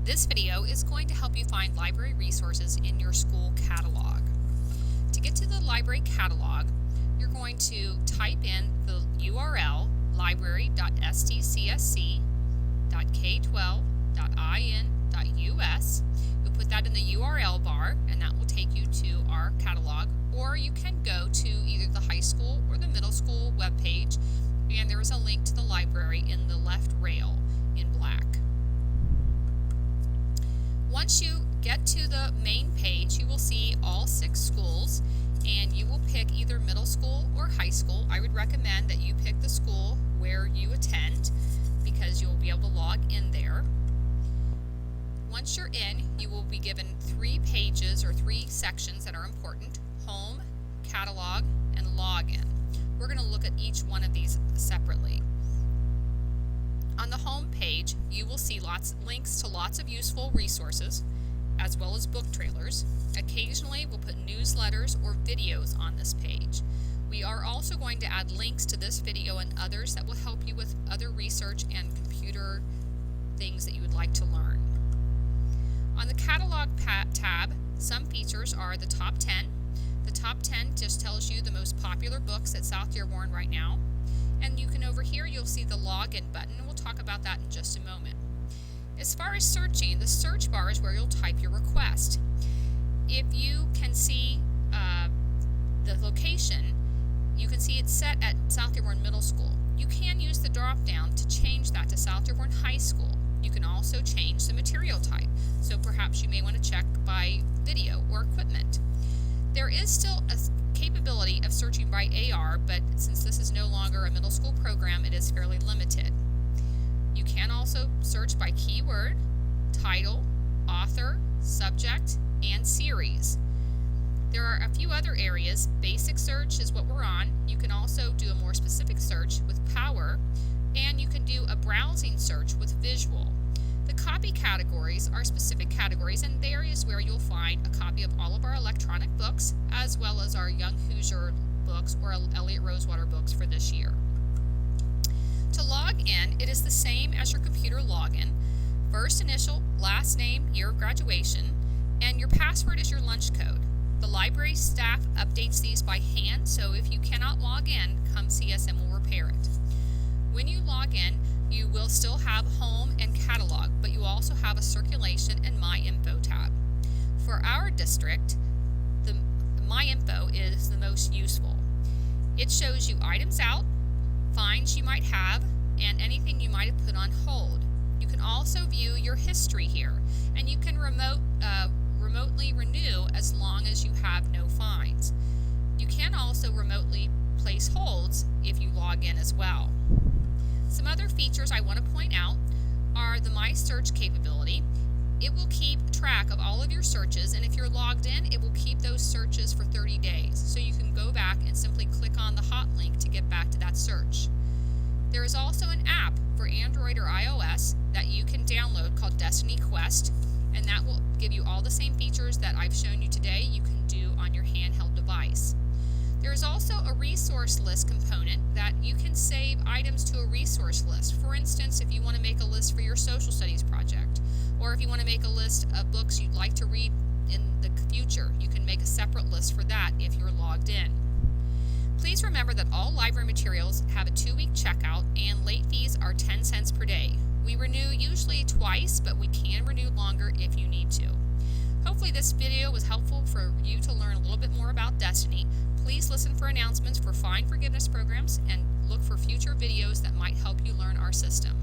This video is going to help you find library resources in your school catalog. To get to the library catalog, you're going to type in the URL library.stcse.k12.in.us. You'll put that in the URL bar and that will take you to our catalog, or you can go to either the high school or the middle school webpage, and there is a link to the library in the left rail in black. Once you get to the main page, you will see all 6 schools, and you will pick either middle school or high school. I would recommend that you pick the school where you attend because you'll be able to log in there. Once you're in, you will be given 3 pages or 3 sections that are important: home, catalog, and login. We're going to look at each one of these separately. On the home page, you will see links to lots of useful resources, as well as book trailers. Occasionally, we'll put newsletters or videos on this page. We are also going to add links to this video and others that will help you with other research and computer things that you would like to learn. On the catalog tab, some features are the top 10. The top 10 just tells you the most popular books at South Dearborn right now. And you can, over here, you'll see the login button, and we'll talk about that in just a moment. As far as searching, the search bar is where you'll type your request. If you can see the location, you can see it's set at South Dearborn Middle School. You can use the drop down to change that to South Dearborn High School. You can also change the material type, so perhaps you may want to check by video or equipment. There is still a capability of searching by AR, but since this is no longer a middle school program, it is fairly limited. You can also search by keyword, title, author, subject, and series. There are a few other areas. Basic search is what we're on. You can also do a more specific search with power, and you can do a browsing search with visual. The copy categories are specific categories, and there is where you'll find a copy of all of our electronic books, as well as our Young Hoosier books or Elliott Rosewater books for this year. To log in, it is the same as your computer login. First initial, last name, year of graduation, and your password is your lunch code. The library staff updates these by hand, so if you cannot log in, come see us and we'll repair it. When you log in, you will still have home and catalog, but you also have a circulation and My Info tab. For our district, the My Info is the most useful. It shows you items out, fines you might have, and anything you might have put on hold. You can also view your history here, and you can remotely renew as long as you have no fines. You can also remotely place holds if you log in as well. Some other features I want to point out are the My Search capability. It will keep track of all of your searches, and if you're logged in, it will keep those searches for 30 days. So you can go back and simply click on the hot link to get back to that search. There is also an app for Android or iOS that you can download called Destiny Quest, and that will give you all the same features that I've shown you today you can do on your handheld device. There is also a resource list component that you can save items to a resource list. For instance, if you want to make a list for your social studies project, or if you want to make a list of books you'd like to read in the future, you can make a separate list for that if you're logged in. Please remember that all library materials have a 2-week checkout, and late fees are 10 cents per day. We renew usually twice, but we can renew longer if you need to. Hopefully this video was helpful for you to learn a little bit more about Destiny. Please listen for announcements for fine forgiveness programs and look for future videos that might help you learn our system.